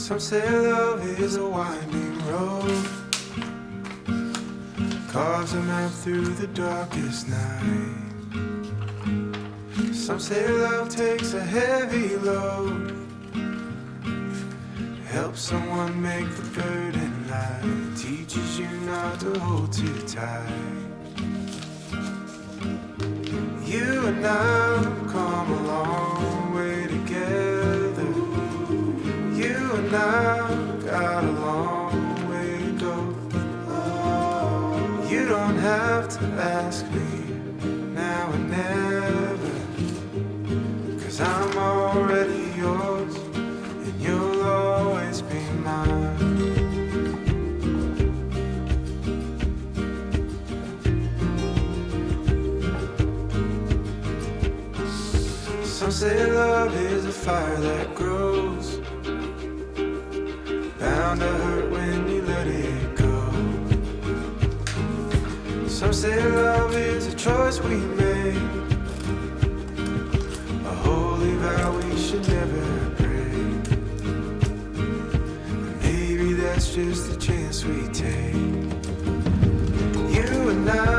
Some say love is a winding road, carves a map through the darkest night. Some say love takes a heavy load, helps someone make the burden light, teaches you not to hold too tight. You and I have come a long way together. You and I got a long way to go. You don't have to ask me now or never, 'cause I'm already yours and you'll always be mine. Some say love is a fire that grows, bound to hurt when you let it go. Some say love is a choice we make, a holy vow we should never break. Maybe that's just the chance we take. You and I